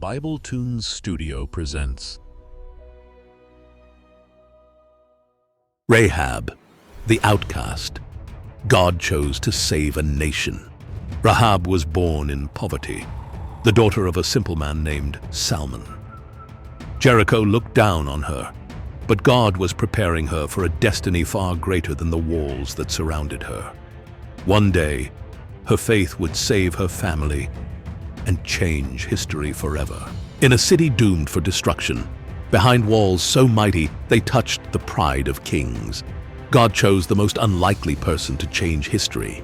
Bible Toons Studio presents Rahab, the outcast. God chose to save a nation. Rahab was born in poverty, the daughter of a simple man named Salmon. Jericho looked down on her, but God was preparing her for a destiny far greater than the walls that surrounded her. One day, her faith would save her family and change history forever. In a city doomed for destruction, behind walls so mighty they touched the pride of kings, God chose the most unlikely person to change history.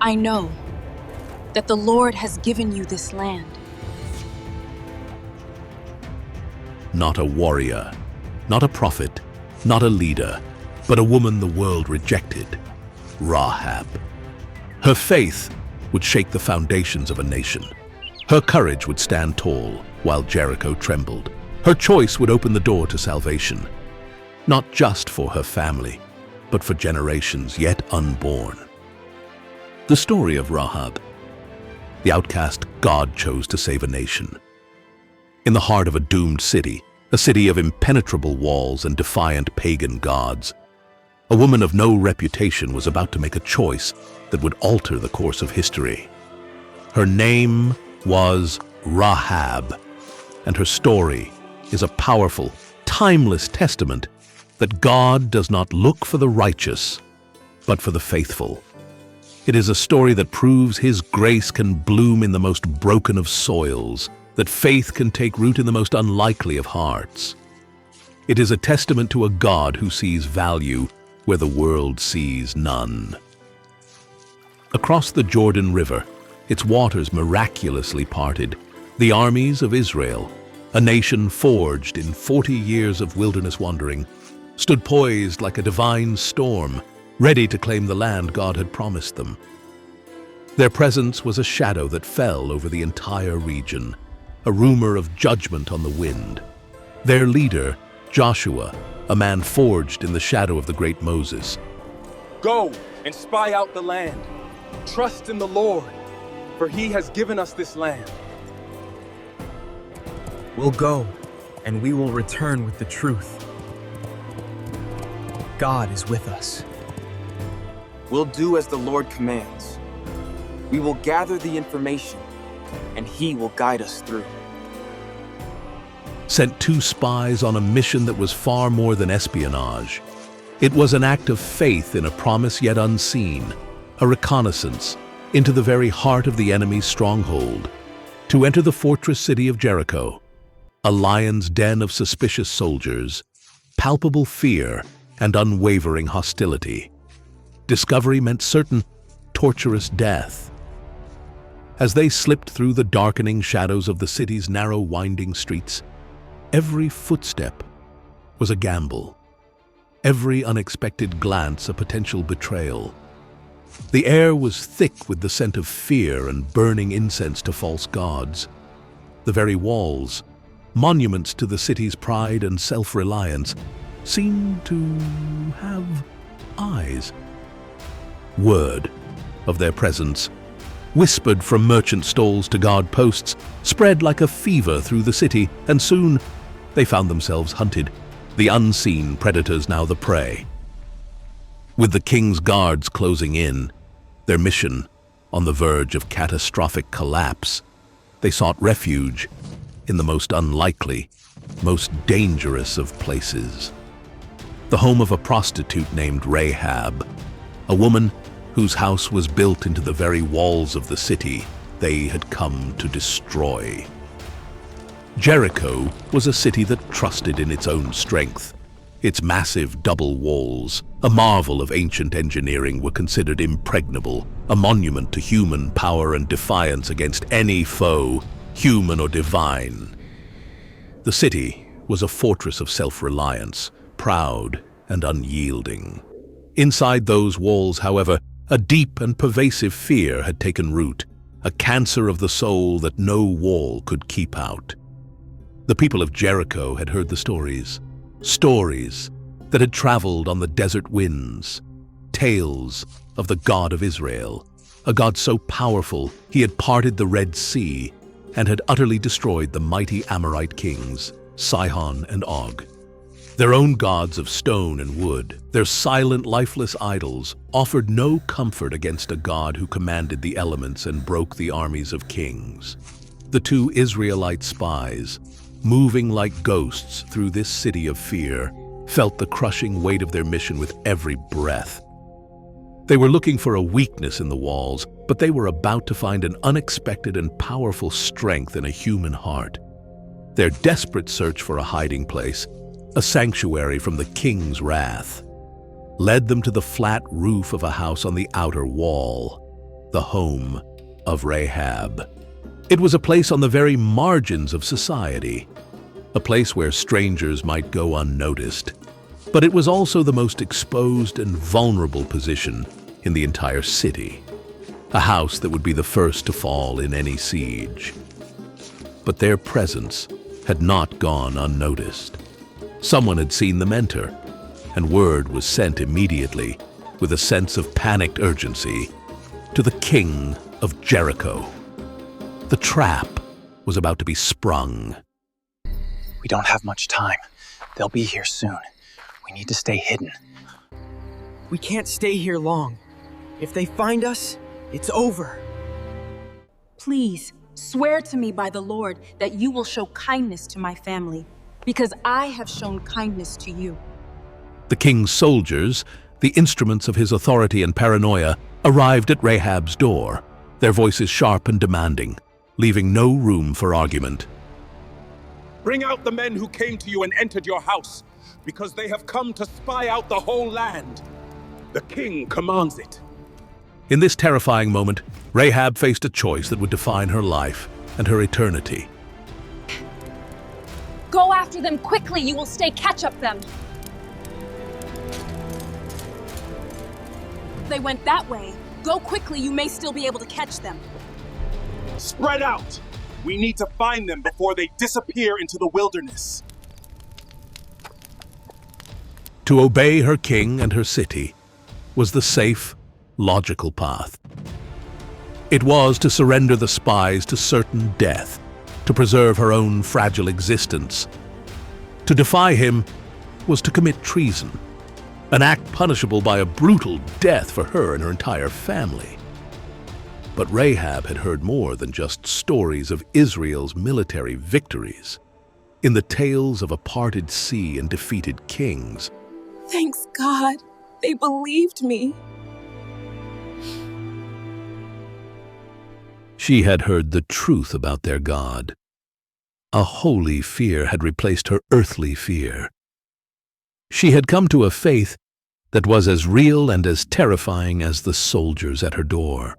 I know that the Lord has given you this land. Not a warrior, not a prophet, not a leader, but a woman the world rejected, Rahab. Her faith would shake the foundations of a nation. Her courage would stand tall while Jericho trembled. Her choice would open the door to salvation, not just for her family, but for generations yet unborn. The story of Rahab, the outcast God chose to save a nation. In the heart of a doomed city, a city of impenetrable walls and defiant pagan gods, a woman of no reputation was about to make a choice that would alter the course of history. Her name was Rahab, and her story is a powerful, timeless testament that God does not look for the righteous, but for the faithful. It is a story that proves His grace can bloom in the most broken of soils, that faith can take root in the most unlikely of hearts. It is a testament to a God who sees value where the world sees none. Across the Jordan River, its waters miraculously parted, the armies of Israel, a nation forged in 40 years of wilderness wandering, stood poised like a divine storm, ready to claim the land God had promised them. Their presence was a shadow that fell over the entire region, a rumor of judgment on the wind. Their leader, Joshua, a man forged in the shadow of the great Moses. Go and spy out the land. Trust in the Lord, for He has given us this land. We'll go, and we will return with the truth. God is with us. We'll do as the Lord commands. We will gather the information, and He will guide us through. Sent two spies on a mission that was far more than espionage. It was an act of faith in a promise yet unseen, a reconnaissance into the very heart of the enemy's stronghold, to enter the fortress city of Jericho, a lion's den of suspicious soldiers, palpable fear and unwavering hostility. Discovery meant certain torturous death. As they slipped through the darkening shadows of the city's narrow, winding streets, every footstep was a gamble, every unexpected glance a potential betrayal. The air was thick with the scent of fear and burning incense to false gods. The very walls, monuments to the city's pride and self-reliance, seemed to have eyes. Word of their presence, whispered from merchant stalls to guard posts, spread like a fever through the city, and soon they found themselves hunted, the unseen predators now the prey. With the king's guards closing in, their mission on the verge of catastrophic collapse, they sought refuge in the most unlikely, most dangerous of places. The home of a prostitute named Rahab, a woman whose house was built into the very walls of the city they had come to destroy. Jericho was a city that trusted in its own strength. Its massive double walls, a marvel of ancient engineering, were considered impregnable, a monument to human power and defiance against any foe, human or divine. The city was a fortress of self-reliance, proud and unyielding. Inside those walls, however, a deep and pervasive fear had taken root, a cancer of the soul that no wall could keep out. The people of Jericho had heard the stories that had traveled on the desert winds, tales of the God of Israel, a God so powerful He had parted the Red Sea, and had utterly destroyed the mighty Amorite kings, Sihon and Og. Their own gods of stone and wood, their silent, lifeless idols, offered no comfort against a God who commanded the elements and broke the armies of kings. The two Israelite spies, moving like ghosts through this city of fear, felt the crushing weight of their mission with every breath. They were looking for a weakness in the walls, but they were about to find an unexpected and powerful strength in a human heart. Their desperate search for a hiding place, a sanctuary from the king's wrath, led them to the flat roof of a house on the outer wall, the home of Rahab. It was a place on the very margins of society, a place where strangers might go unnoticed. But it was also the most exposed and vulnerable position in the entire city, a house that would be the first to fall in any siege. But their presence had not gone unnoticed. Someone had seen them enter, and word was sent immediately, with a sense of panicked urgency, to the king of Jericho. The trap was about to be sprung. We don't have much time. They'll be here soon. We need to stay hidden. We can't stay here long. If they find us, it's over. Please, swear to me by the Lord that you will show kindness to my family, because I have shown kindness to you. The king's soldiers, the instruments of his authority and paranoia, arrived at Rahab's door, their voices sharp and demanding, leaving no room for argument. Bring out the men who came to you and entered your house, because they have come to spy out the whole land. The king commands it. In this terrifying moment, Rahab faced a choice that would define her life and her eternity. Go after them quickly, you will stay catch up them. They went that way. Go quickly, you may still be able to catch them. Spread out! We need to find them before they disappear into the wilderness. To obey her king and her city was the safe, logical path. It was to surrender the spies to certain death, to preserve her own fragile existence. To defy him was to commit treason, an act punishable by a brutal death for her and her entire family. But Rahab had heard more than just stories of Israel's military victories. In the tales of a parted sea and defeated kings, Thanks God, they believed me. she had heard the truth about their God. A holy fear had replaced her earthly fear. She had come to a faith that was as real and as terrifying as the soldiers at her door.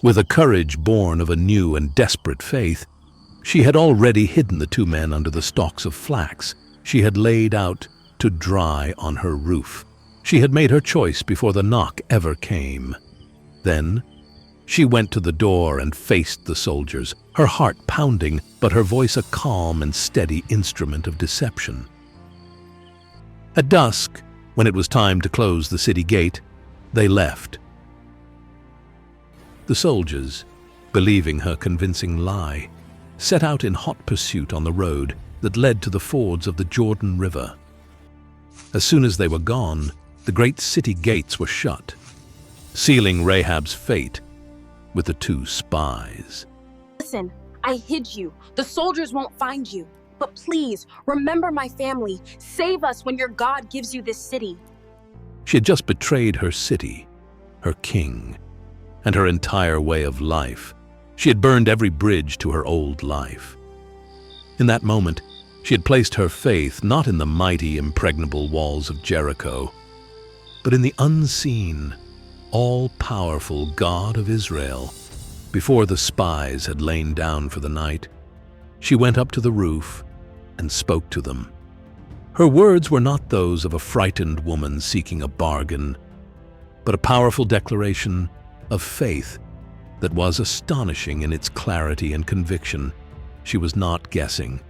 With a courage born of a new and desperate faith, she had already hidden the two men under the stalks of flax she had laid out to dry on her roof. She had made her choice before the knock ever came. Then, she went to the door and faced the soldiers, her heart pounding, but her voice a calm and steady instrument of deception. At dusk, when it was time to close the city gate, they left. The soldiers, believing her convincing lie, set out in hot pursuit on the road that led to the fords of the Jordan River. As soon as they were gone, the great city gates were shut, sealing Rahab's fate with the two spies. Listen, I hid you. The soldiers won't find you. But please, remember my family. Save us when your God gives you this city. She had just betrayed her city, her king, and her entire way of life. She had burned every bridge to her old life. In that moment, she had placed her faith not in the mighty, impregnable walls of Jericho, but in the unseen, all-powerful God of Israel. Before the spies had lain down for the night, she went up to the roof and spoke to them. Her words were not those of a frightened woman seeking a bargain, but a powerful declaration of faith that was astonishing in its clarity and conviction. She was not guessing.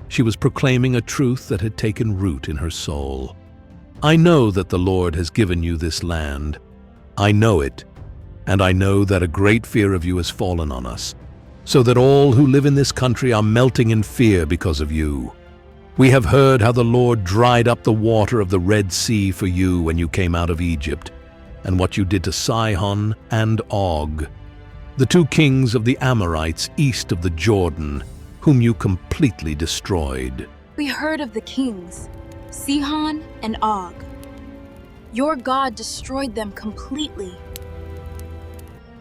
She was proclaiming a truth that had taken root in her soul. I know that the Lord has given you this land. I know it, and I know that a great fear of you has fallen on us. so that all who live in this country are melting in fear because of you. We have heard how the Lord dried up the water of the Red Sea for you when you came out of Egypt, and what you did to Sihon and Og, the two kings of the Amorites east of the Jordan, whom you completely destroyed. We heard of the kings, Sihon and Og. Your God destroyed them completely.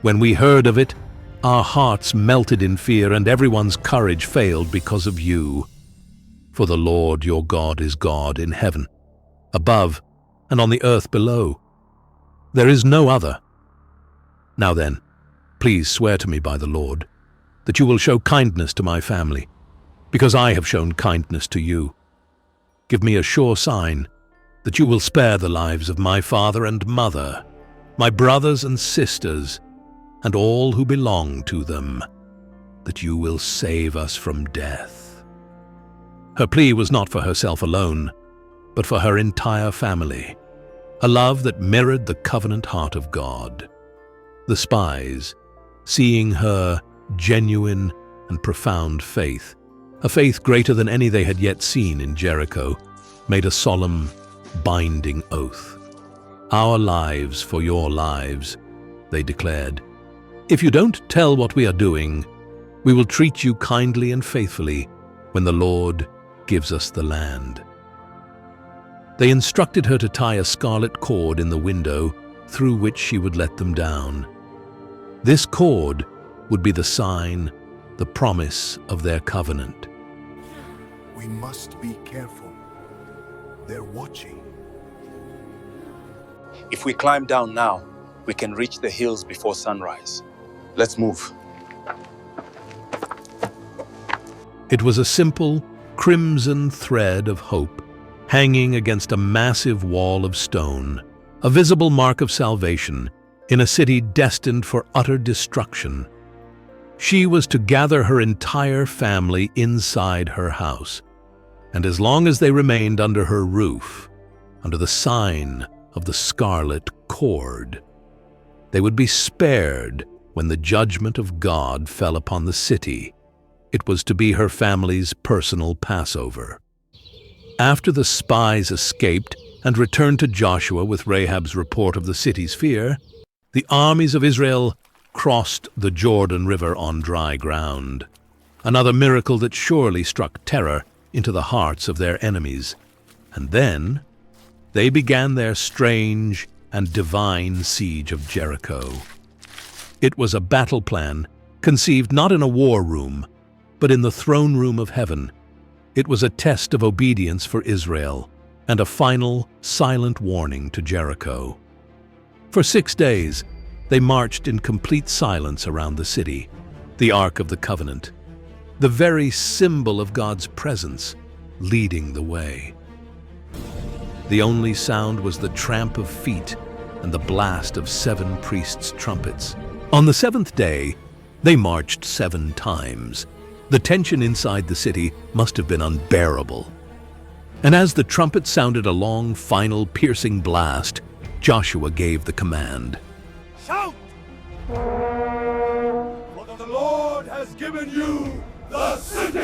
When we heard of it, our hearts melted in fear and everyone's courage failed because of you. For the Lord your God is God in heaven, above and on the earth below. There is no other. Now then, please swear to me by the Lord that you will show kindness to my family, because I have shown kindness to you. Give me a sure sign that you will spare the lives of my father and mother, my brothers and sisters, and all who belong to them, that you will save us from death. Her plea was not for herself alone, but for her entire family, a love that mirrored the covenant heart of God. The spies, seeing her genuine and profound faith, a faith greater than any they had yet seen in Jericho, made a solemn, binding oath. Our lives for your lives, they declared. If you don't tell what we are doing, we will treat you kindly and faithfully when the Lord gives us the land. They instructed her to tie a scarlet cord in the window through which she would let them down. This cord would be the sign, the promise of their covenant. We must be careful. They're watching. If we climb down now, we can reach the hills before sunrise. Let's move. It was a simple, crimson thread of hope hanging against a massive wall of stone, a visible mark of salvation in a city destined for utter destruction. She was to gather her entire family inside her house, and as long as they remained under her roof, under the sign of the scarlet cord, they would be spared when the judgment of God fell upon the city. It was to be her family's personal Passover. After the spies escaped and returned to Joshua with Rahab's report of the city's fear, the armies of Israel crossed the Jordan River on dry ground, another miracle that surely struck terror into the hearts of their enemies. And then they began their strange and divine siege of Jericho. It was a battle plan conceived not in a war room, but in the throne room of heaven. It was a test of obedience for Israel and a final, silent warning to Jericho. For 6 days, they marched in complete silence around the city, the Ark of the Covenant, the very symbol of God's presence, leading the way. The only sound was the tramp of feet and the blast of 7 priests' trumpets. On the 7th day, they marched 7 times. The tension inside the city must have been unbearable. And as the trumpet sounded a long, final, piercing blast, Joshua gave the command. Shout! For the Lord has given you the city!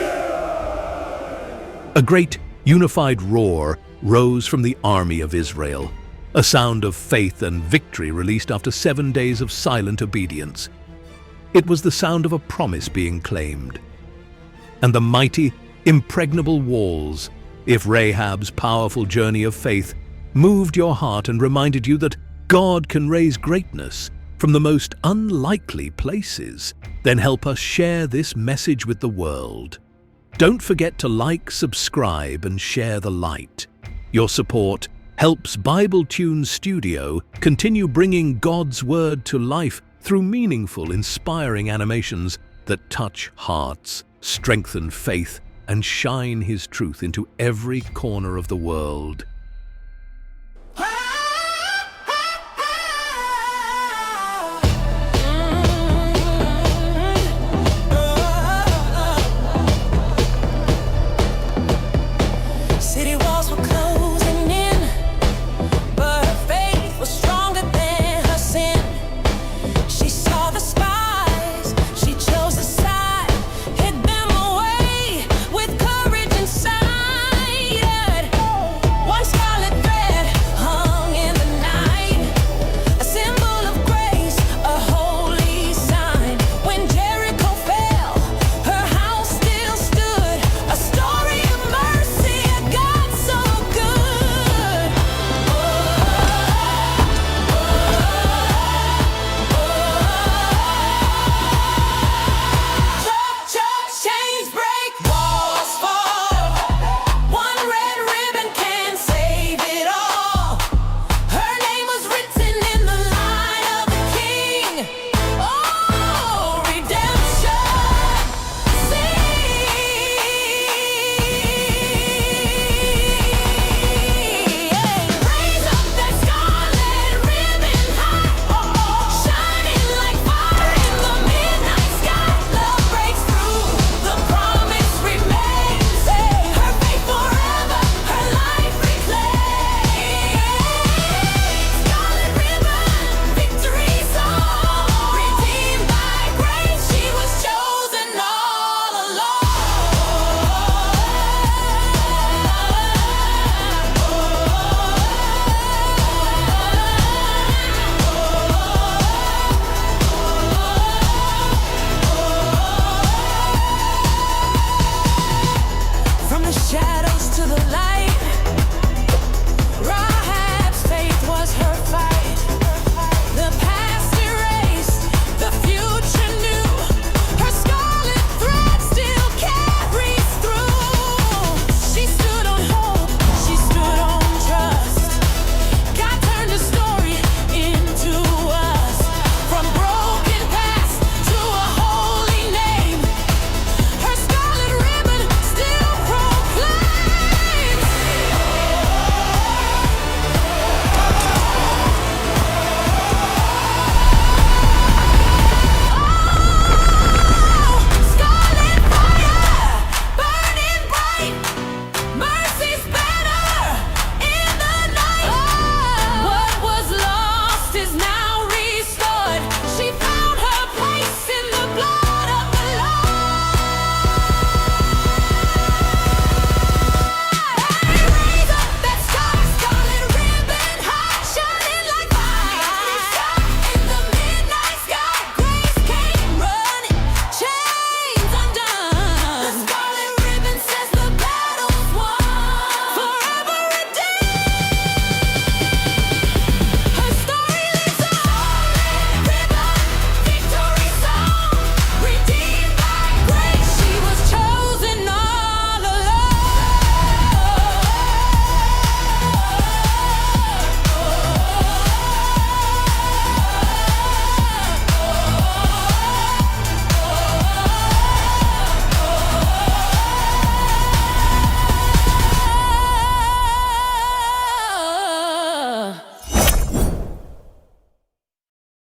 A great, unified roar rose from the army of Israel, a sound of faith and victory released after 7 days of silent obedience. It was the sound of a promise being claimed. And the mighty, impregnable walls, if Rahab's powerful journey of faith moved your heart and reminded you that God can raise greatness from the most unlikely places, then help us share this message with the world. Don't forget to like, subscribe, and share the light. Your support helps Bible Toons Studio continue bringing God's Word to life through meaningful, inspiring animations that touch hearts, strengthen faith, and shine His truth into every corner of the world.